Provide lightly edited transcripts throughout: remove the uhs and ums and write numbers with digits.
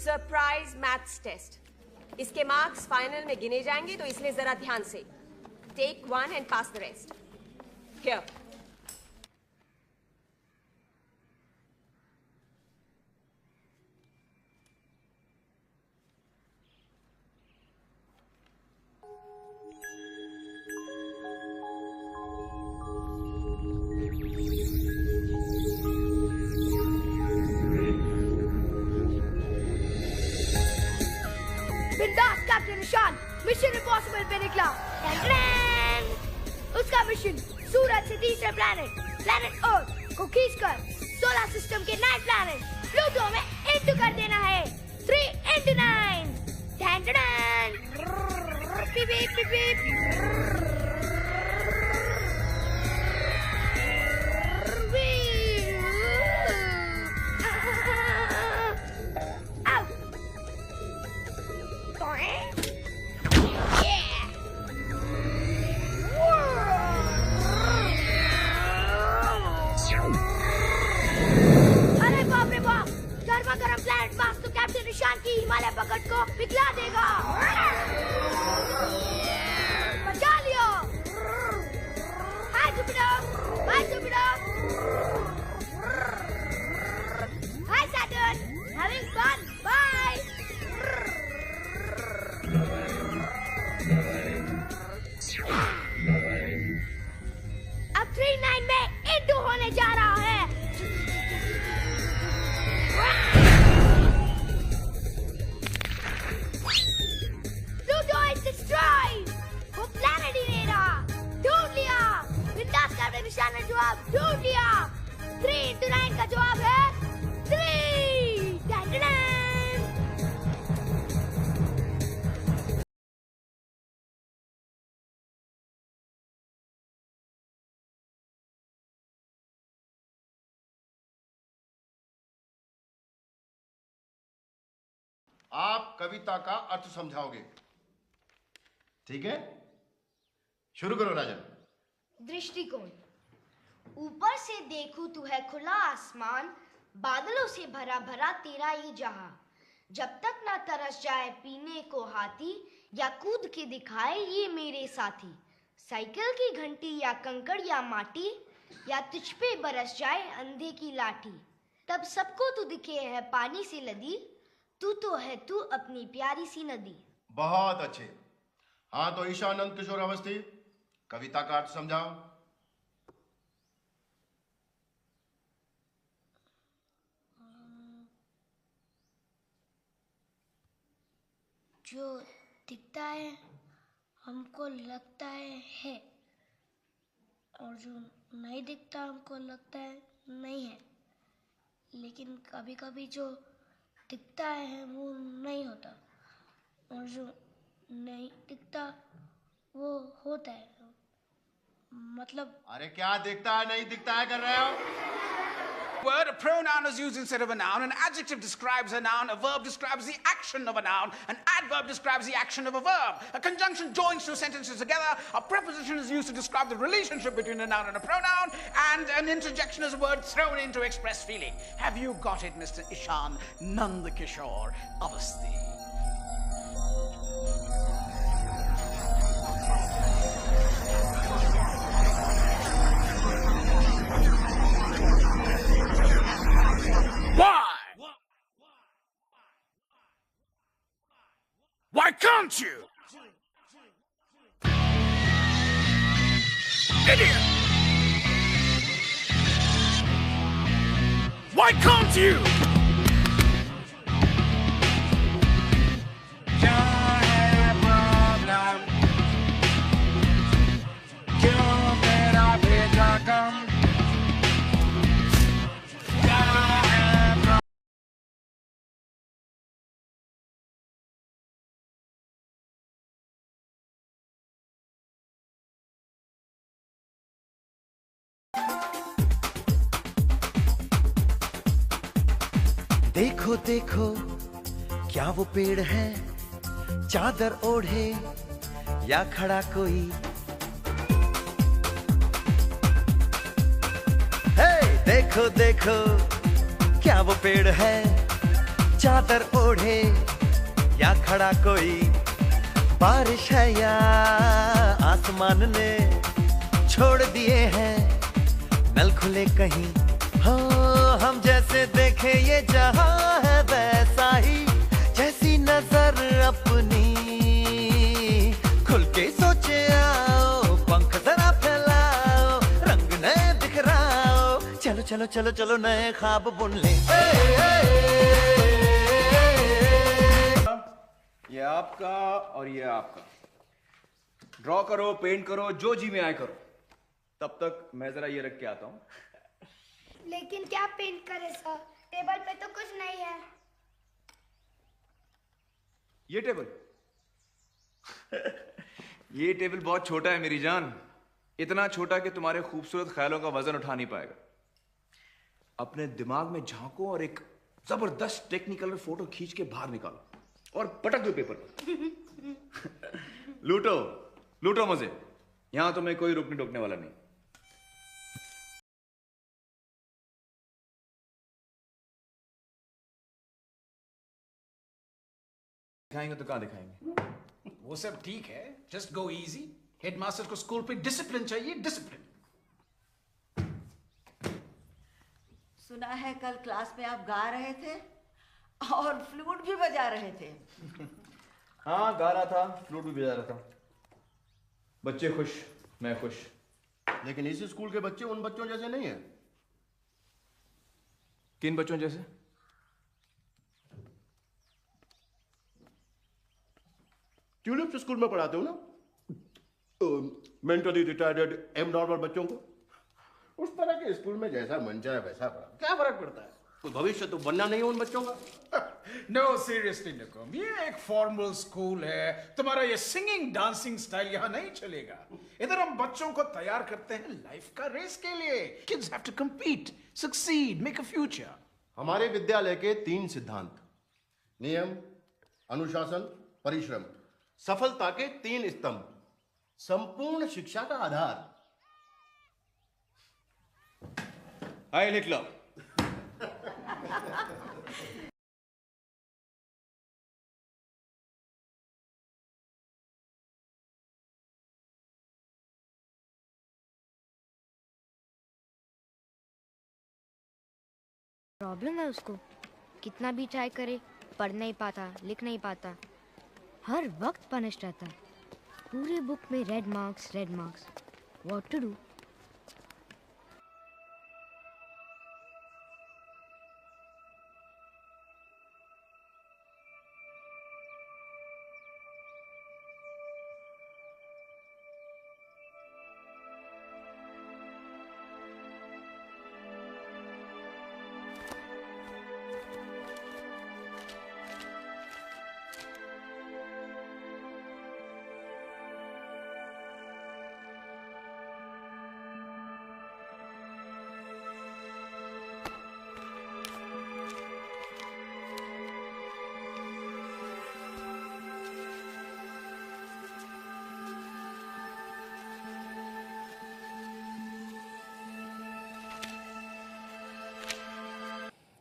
Surprise maths test. इसके marks final में गिने जाएंगे, तो इसलिए जरा ध्यान से। Take 1 and pass the rest. Here. बिंदास कैप्टन निशान मिशन इम्पॉसिबल पे निकला। उसका मिशन सूरज से तीसरे प्लैनेट अर्थ को खींचकर सोलर सिस्टम के 9 प्लैनेट प्लूटो में इंटू कर देना है। 3 into 9। पीप पीप पीप पीप। निशान की हिमालय पकड़ को पिघला देगा। बचा लियो। हाय जुपिटर, हाय जुपिटर, हाय सैटर्न, हैविंग फन, बाय। अब 3-9 में इंटू होने जा रहा है। वो प्लैनेट ही नहीं रहा। ढूंढ लिया। बिंदास कैप्टन निशान ने जवाब ढूंढ लिया। 3 into 9 का जवाब है 3। आप कविता का अर्थ समझाओगे, ठीक है? शुरू करो राजन। दृष्टिकोण। ऊपर से देखूं तो है खुला आसमान, बादलों से भरा भरा तेरा ये जहां। जब तक ना तरस जाए पीने को हाथी, या कूद के दिखाए ये मेरे साथी। साइकिल की घंटी या कंकड़ या माटी, या तुझ पे बरस जाए अंधे की लाठी। तब सबको तू दिखे है पानी से लदी, तू तो है तू अपनी प्यारी सी नदी। बहुत अच्छे। हाँ तो ईशानंद किशोर अवस्थी, कविता का अर्थ समझाओ। जो दिखता है हमको लगता है, और जो नहीं दिखता हमको लगता है नहीं है। लेकिन कभी कभी जो दिखता है वो नहीं होता, और जो नहीं दिखता वो होता है। मतलब अरे क्या दिखता है नहीं दिखता है कर रहे हो? Word, a pronoun is used instead of a noun. An adjective describes a noun. A verb describes the action of a noun. An adverb describes the action of a verb. A conjunction joins two sentences together. A preposition is used to describe the relationship between a noun and a pronoun. And an interjection is a word thrown in to express feeling. Have you got it, Mr. Ishan Nandakishore Avasthi? Why can't you? Idiot! Why can't you? क्या है problem? क्यों मेरा भेजा कम? देखो देखो क्या वो पेड़ है, चादर ओढ़े या खड़ा कोई। हे देखो देखो क्या वो पेड़ है, चादर ओढ़े या खड़ा कोई, बारिश है या आसमान ने छोड़ दिए हैं नल खुले कहीं। हो हम जैसे देखे ये जहां है वैसा ही, जैसी नजर अपनी खुल के सोचे आओ, पंख जरा फैलाओ, रंग नए बिखराओ, चलो चलो चलो चलो नए ख्वाब बुन ले। ये आपका और ये आपका। ड्रॉ करो, पेंट करो, जो जी में आए करो। तब तक मैं जरा ये रख के आता हूं। लेकिन क्या पेंट करे सर, टेबल पे तो कुछ नहीं है। ये टेबल ये टेबल बहुत छोटा है मेरी जान, इतना छोटा कि तुम्हारे खूबसूरत ख्यालों का वजन उठा नहीं पाएगा। अपने दिमाग में झांको और एक जबरदस्त टेक्निकल फोटो खींच के बाहर निकालो और पटक दो पेपर पर। लूटो लूटो मजे, यहां तुम्हें कोई रोकने टोकने वाला नहीं। दिखाएंगे तो कहां दिखाएंगे? वो सब ठीक है, जस्ट गो इजी। हेडमास्टर को स्कूल पे डिसिप्लिन चाहिए, डिसिप्लिन। सुना है कल क्लास में आप गा रहे थे और फ्लूट भी बजा रहे थे। हाँ, गा रहा था, फ्लूट भी बजा रहा था। बच्चे खुश, मैं खुश। लेकिन इस स्कूल के बच्चे उन बच्चों जैसे नहीं है। किन बच्चों जैसे? ट्यूलिप स्कूल में पढ़ाते हो ना, मेंटली रिटार्डेड एम नॉर्मल बच्चों को, उस तरह के स्कूल में जैसा मन चाहे वैसा पढ़ा, क्या फर्क पड़ता है? कोई भविष्य तो बनना नहीं है उन बच्चों का। नो सीरियसली निकम, ये एक फॉर्मल स्कूल है, तुम्हारा ये सिंगिंग डांसिंग स्टाइल यहाँ नहीं चलेगा। इधर हम बच्चों को तैयार करते हैं लाइफ का रेस के लिए। Kids have to compete, succeed, make a future. हमारे विद्यालय के 3 सिद्धांत: नियम, अनुशासन, परिश्रम, सफलता के 3 स्तंभ, संपूर्ण शिक्षा का आधार। हाय लिख लो। प्रॉब्लम है उसको, कितना भी ट्राई करे पढ़ नहीं पाता, लिख नहीं पाता, हर वक्त पनिश रहता है। पूरे बुक में red marks, red marks. What to do?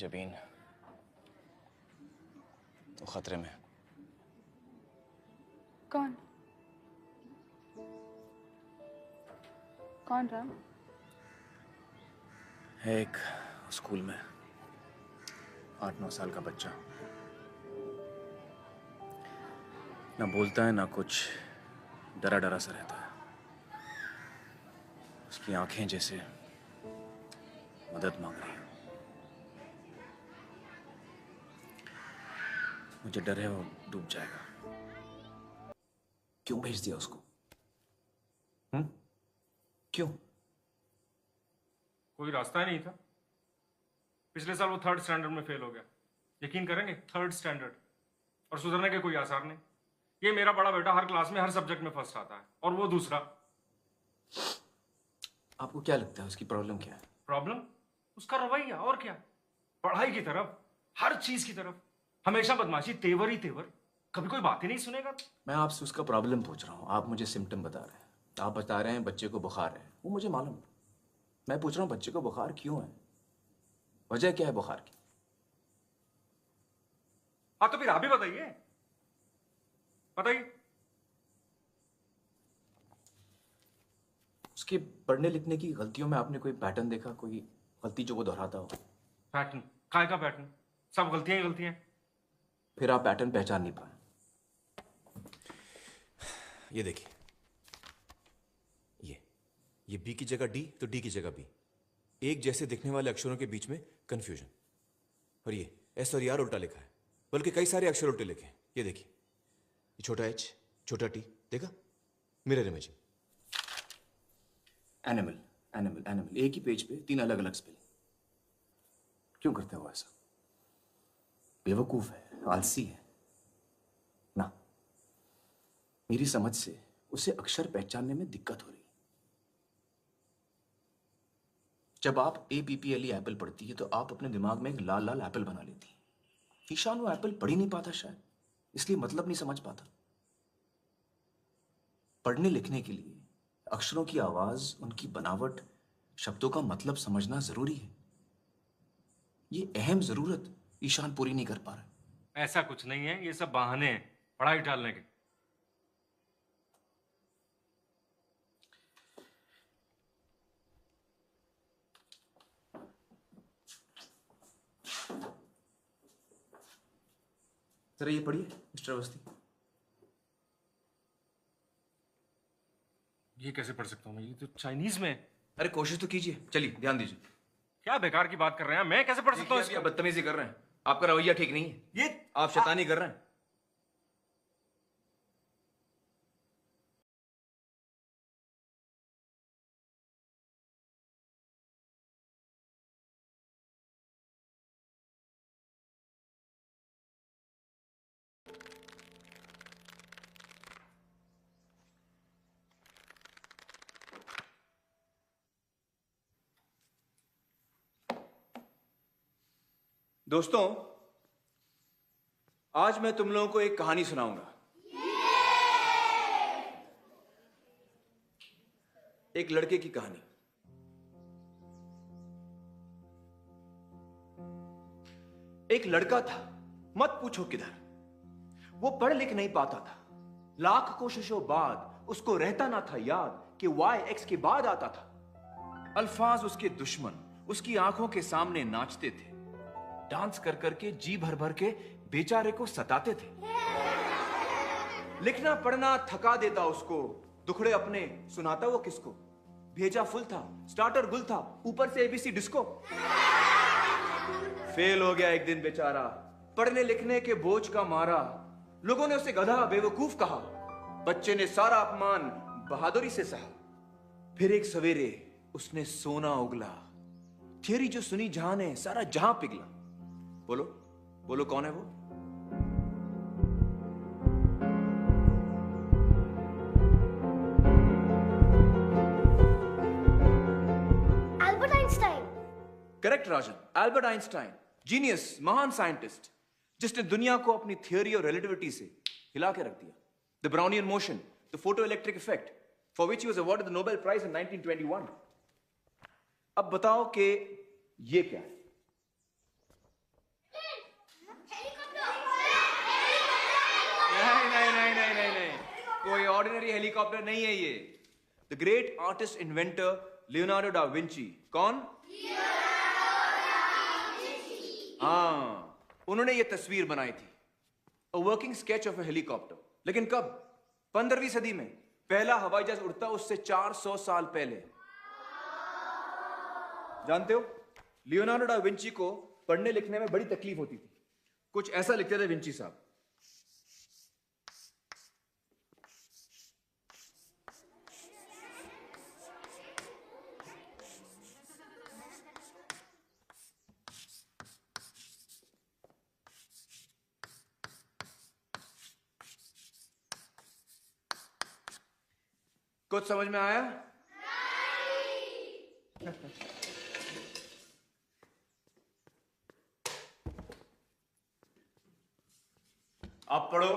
जबीन तो खतरे में। कौन? कौन राम? है एक स्कूल में 8-9 साल का बच्चा, ना बोलता है ना कुछ, डरा डरा सा रहता है। उसकी आंखें जैसे मदद मांग रही हैं। मुझे डर है वो डूब जाएगा। क्यों भेज दिया उसको? क्यों? कोई रास्ता ही नहीं था। पिछले साल वो 3rd स्टैंडर्ड में फेल हो गया। यकीन करेंगे, 3rd स्टैंडर्ड, और सुधरने के कोई आसार नहीं। ये मेरा बड़ा बेटा हर क्लास में हर सब्जेक्ट में फर्स्ट आता है, और वो दूसरा। आपको क्या लगता है उसकी प्रॉब्लम क्या है? प्रॉब्लम उसका रवैया, और क्या। पढ़ाई की तरफ, हर चीज की तरफ हमेशा बदमाशी, तेवर ही तेवर, कभी कोई बात ही नहीं सुनेगा। मैं आपसे उसका प्रॉब्लम पूछ रहा हूँ, आप मुझे सिम्टम बता रहे हैं। आप बता रहे हैं बच्चे को बुखार है, वो मुझे मालूम है। मैं पूछ रहा हूँ बच्चे को बुखार क्यों है, वजह क्या है बुखार की? हाँ तो फिर आप ही बताइए, बताइए। उसके पढ़ने लिखने की गलतियों में आपने कोई पैटर्न देखा, कोई गलती जो वो दोहराता हो? पैटर्न? काय का पैटर्न? सब गलतियां ही गलतियां। फिर आप पैटर्न पहचान नहीं पाए। ये देखिए, ये बी की जगह डी तो डी की जगह बी, एक जैसे दिखने वाले अक्षरों के बीच में कंफ्यूजन। और ये एस और आर उल्टा लिखा है, बल्कि कई सारे अक्षर उल्टे लिखे हैं। ये देखिए, ये छोटा एच छोटा टी, देखा? Mirror imaging. Animal animal animal, एक ही पेज पे 3 अलग अलग स्पेलिंग। क्यों करते हो ऐसा? बेवकूफ है, आलसी है ना। मेरी समझ से उसे अक्षर पहचानने में दिक्कत हो रही है। जब आप APPLE एप्पल पढ़ती है तो आप अपने दिमाग में एक लाल लाल एप्पल बना लेती है। ईशान वो एप्पल पढ़ ही नहीं पाता, शायद इसलिए मतलब नहीं समझ पाता। पढ़ने लिखने के लिए अक्षरों की आवाज, उनकी बनावट, शब्दों का मतलब समझना जरूरी है। ये अहम जरूरत ईशान पूरी नहीं कर पा रहा है। ऐसा कुछ नहीं है, ये सब बहाने हैं पढ़ाई टालने के। जरा ये पढ़िए मिस्टर अवस्थी। ये कैसे पढ़ सकता हूँ मैं? ये तो चाइनीज में है। अरे कोशिश तो कीजिए, चलिए ध्यान दीजिए। क्या बेकार की बात कर रहे हैं, मैं कैसे पढ़ सकता हूँ इसको? आप बदतमीजी कर रहे हैं, आपका रवैया ठीक नहीं है, ये आप शैतानी कर रहे हैं। दोस्तों, आज मैं तुम लोगों को एक कहानी सुनाऊंगा। एक लड़के की कहानी। एक लड़का था, मत पूछो किधर। वो पढ़ लिख नहीं पाता था। लाख कोशिशों बाद उसको रहता ना था याद कि y x के बाद आता था। अल्फाज उसके दुश्मन उसकी आंखों के सामने नाचते थे। डांस कर करके जी भर भर के बेचारे को सताते थे। लिखना पढ़ना थका देता उसको, दुखड़े अपने सुनाता वो किसको। भेजा फुल था, स्टार्टर गुल था, ऊपर से ABC डिस्को। फेल हो गया एक दिन बेचारा, पढ़ने लिखने के बोझ का मारा। लोगों ने उसे गधा बेवकूफ कहा, बच्चे ने सारा अपमान बहादुरी से सहा। फिर एक सवेरे उसने सोना उगला, थियरी जो सुनी जहां ने सारा जहां पिघला। बोलो बोलो कौन है वो? Albert Einstein. करेक्ट राजन, एल्बर्ट आइंस्टाइन, जीनियस, महान साइंटिस्ट, जिसने दुनिया को अपनी थियरी और रिलेटिविटी से हिला के रख दिया। The Brownian motion, the photo electric effect, for which he was awarded the Nobel prize in 1921। अब बताओ कि ये क्या है? नहीं, कोई ऑर्डिनरी हेलीकॉप्टर नहीं है ये। The great artist inventor Leonardo da Vinci. कौन? हाँ, उन्होंने ये तस्वीर बनाई थी, a working sketch of a helicopter. लेकिन कब? 15वीं सदी में। पहला हवाई जहाज उड़ता उससे 400 साल पहले। जानते हो, लियोनार्डो डा विंची को पढ़ने लिखने में बड़ी तकलीफ होती थी। कुछ ऐसा लिखते थे विंची साहब। कुछ समझ में आया? आप पढ़ो।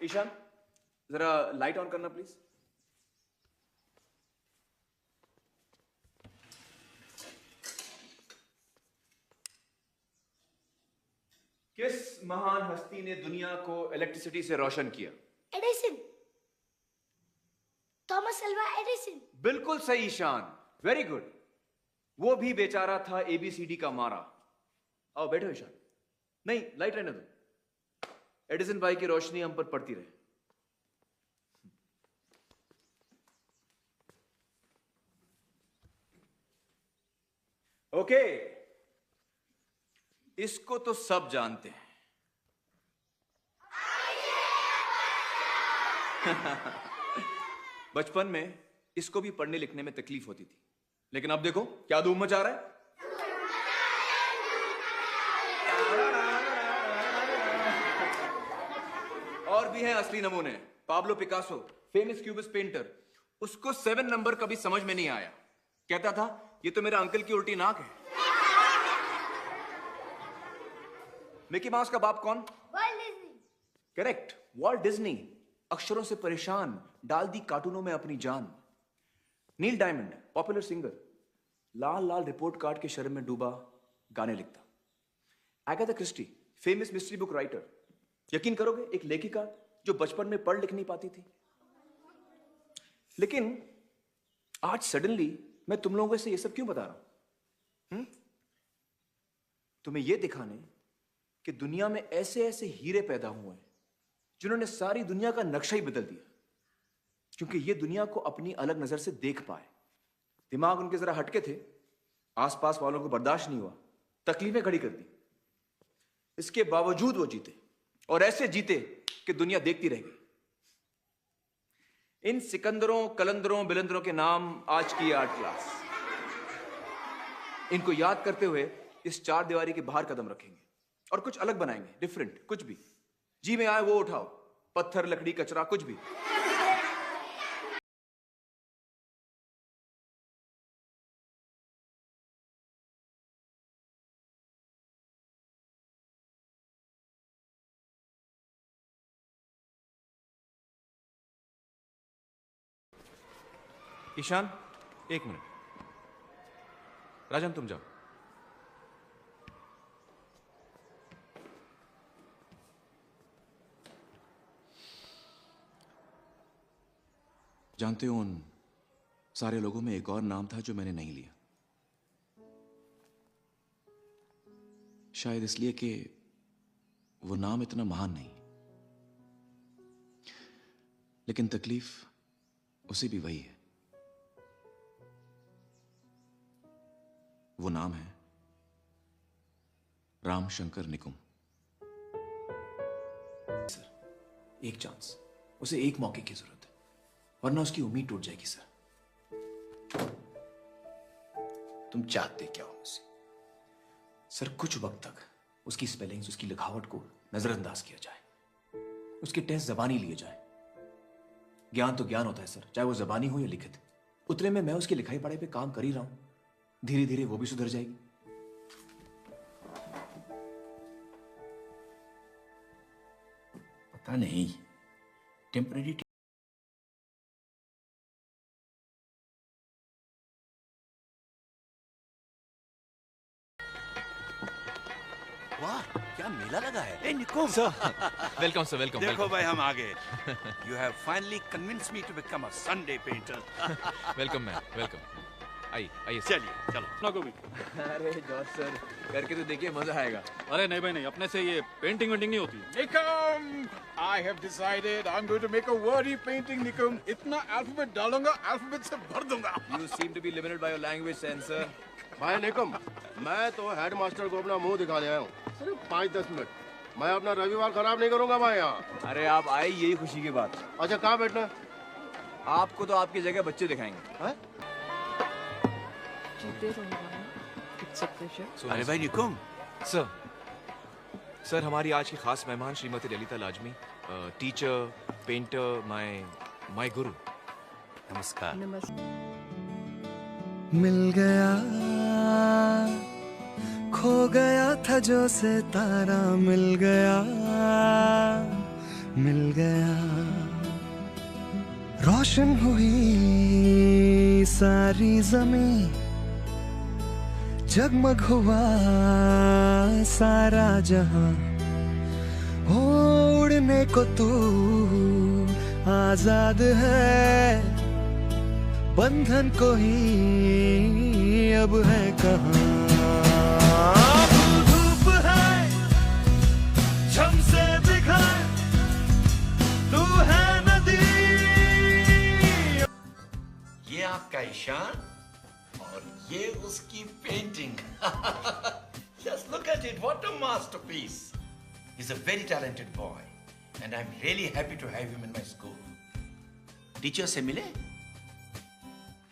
ईशान, जरा लाइट ऑन करना प्लीज। किस महान हस्ती ने दुनिया को इलेक्ट्रिसिटी से रोशन किया? Edison, Thomas Alva Edison. बिल्कुल सही ईशान, वेरी गुड। वो भी बेचारा था एबीसीडी का मारा। आओ बैठो ईशान। नहीं, लाइट रहने दो, एडिसन भाई की रोशनी हम पर पड़ती रहे। ओके, इसको तो सब जानते हैं। बचपन में इसको भी पढ़ने लिखने में तकलीफ होती थी, लेकिन अब देखो क्या धूम मचा रहा है। और भी हैं असली नमूने। Pablo Picasso, famous cubist painter, उसको 7 नंबर कभी समझ में नहीं आया। कहता था ये तो मेरा अंकल की उल्टी नाक है। मिकी माउस का बाप कौन? World Disney. Correct, Walt Disney. अक्षरों से परेशान, डाल दी कार्टूनों में अपनी जान। नील डायमंड, पॉपुलर सिंगर, लाल लाल रिपोर्ट कार्ड के शर्म में डूबा गाने लिखता। Agatha Christie, famous mystery book writer. यकीन करोगे, एक लेखिका जो बचपन में पढ़ लिख नहीं पाती थी। लेकिन आज सडनली मैं तुम लोगों से ये सब क्यों बता रहा हूं? तुम्हें यह दिखाने कि दुनिया में ऐसे ऐसे हीरे पैदा हुए हैं जिन्होंने सारी दुनिया का नक्शा ही बदल दिया, क्योंकि ये दुनिया को अपनी अलग नजर से देख पाए। दिमाग उनके जरा हटके थे, आसपास वालों को बर्दाश्त नहीं हुआ, तकलीफें खड़ी कर दी। इसके बावजूद वो जीते, और ऐसे जीते कि दुनिया देखती रह गई। इन सिकंदरों, कलंदरों, बिलंदरों के नाम आज की आर्ट क्लास। इनको याद करते हुए इस 4 दीवारी के बाहर कदम रखेंगे और कुछ अलग बनाएंगे, डिफरेंट, कुछ भी जी में आए वो उठाओ, पत्थर, लकड़ी, कचरा, कुछ भी। ईशान, 1 मिनट। राजन तुम जाओ। जानते हो, उन सारे लोगों में एक और नाम था जो मैंने नहीं लिया। शायद इसलिए कि वो नाम इतना महान नहीं, लेकिन तकलीफ उसे भी वही है। वो नाम है राम शंकर निकुम। सर, एक चांस, उसे एक मौके की जरूरत है, वरना उसकी उम्मीद टूट जाएगी। सर, तुम चाहते क्या हो मुझसे? सर, कुछ वक्त तक उसकी स्पेलिंग्स, उसकी लिखावट को नजरअंदाज किया जाए, उसके टेस्ट जबानी लिए जाए। ज्ञान तो ज्ञान होता है सर, चाहे वो जबानी हो या लिखित। उतने में मैं उसकी लिखाई पढ़ाई पे काम कर ही रहा हूं, धीरे धीरे वो भी सुधर जाएगी। पता नहीं, टेम्परेरी। वाह, क्या मेला लगा है। Hey, Nikum. Welcome sir, welcome. देखो भाई, हम आ गए। You have finally convinced me to become a Sunday painter. Welcome ma'am, welcome. आइए आइए। चलिए, चलो। ना को भी। अरे जॉर्ज सर, करके तो देखिए, मजा आएगा। अरे नहीं भाई नहीं, अपने से ये पेंटिंग वेंटिंग नहीं होती। Nikum, I have decided I'm going to make a wordy painting, Nikum. इतना अल्फाबेट डालूंगा, अल्फाबेट से भर दूंगा। You seem to be limited by your language sense, sir. भाई निकुम, मैं तो हेडमास्टर को अपना मुंह दिखाने आया हूँ। सिर्फ 5-10 मिनट। मैं अपना रविवार खराब नहीं करूंगा भाई यहाँ। अरे आप आए, यही खुशी की बात। अच्छा, कहाँ बैठना है? आपको तो आपकी जगह बच्चे दिखाएंगे। है? अरे भाई निकुम, सर हमारी आज की खास मेहमान श्रीमती ललिता लाजमी, टीचर, पेंटर, माय गुरु। नमस्कार। मिल गया, खो गया था जो सितारा, मिल गया, मिल गया। रोशन हुई सारी जमीन, जगमग हुआ सारा जहां, हो उड़ने को तू आजाद है, बंधन कोई अब है कहाँ। धूप है झम से दिखाए, तू है नदी। ये आपका ईशान और ये उसकी painting. Just look at it, what a masterpiece. He's a very talented boy and I'm really happy to have him in my school. Teacher से मिले?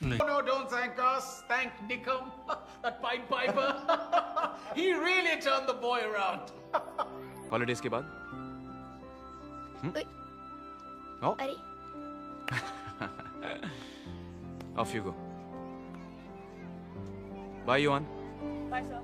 No, don't thank us. Thank Nikum, that Pied Piper. He really turned the boy around. Holidays के बाद oh अरे off you go. Bye Yohan. Bye sir.